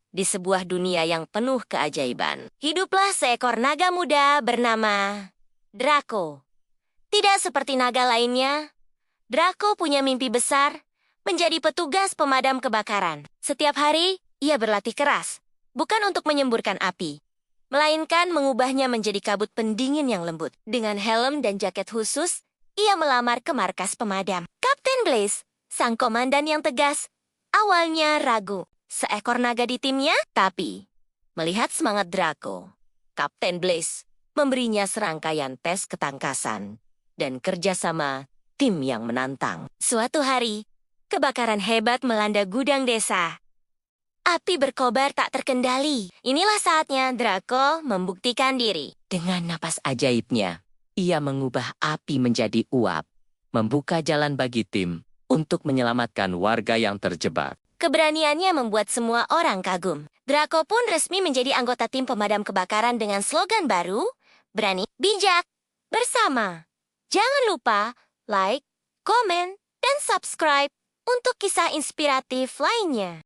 di sebuah dunia yang penuh keajaiban. Hiduplah seekor naga muda bernama Draco. Tidak seperti naga lainnya, Draco punya mimpi besar menjadi petugas pemadam kebakaran. Setiap hari, ia berlatih keras, bukan untuk menyemburkan api, melainkan mengubahnya menjadi kabut pendingin yang lembut. Dengan helm dan jaket khusus, ia melamar ke markas pemadam. Kapten Blaze, sang komandan yang tegas, awalnya ragu seekor naga di timnya, tapi melihat semangat Draco, Kapten Blaze memberinya serangkaian tes ketangkasan dan kerjasama tim yang menantang. Suatu hari, kebakaran hebat melanda gudang desa. Api berkobar tak terkendali. Inilah saatnya Draco membuktikan diri. Dengan napas ajaibnya, ia mengubah api menjadi uap, membuka jalan bagi tim untuk menyelamatkan warga yang terjebak. Keberaniannya membuat semua orang kagum. Draco pun resmi menjadi anggota tim pemadam kebakaran dengan slogan baru, berani, bijak, bersama. Jangan lupa like, komen, dan subscribe untuk kisah inspiratif lainnya.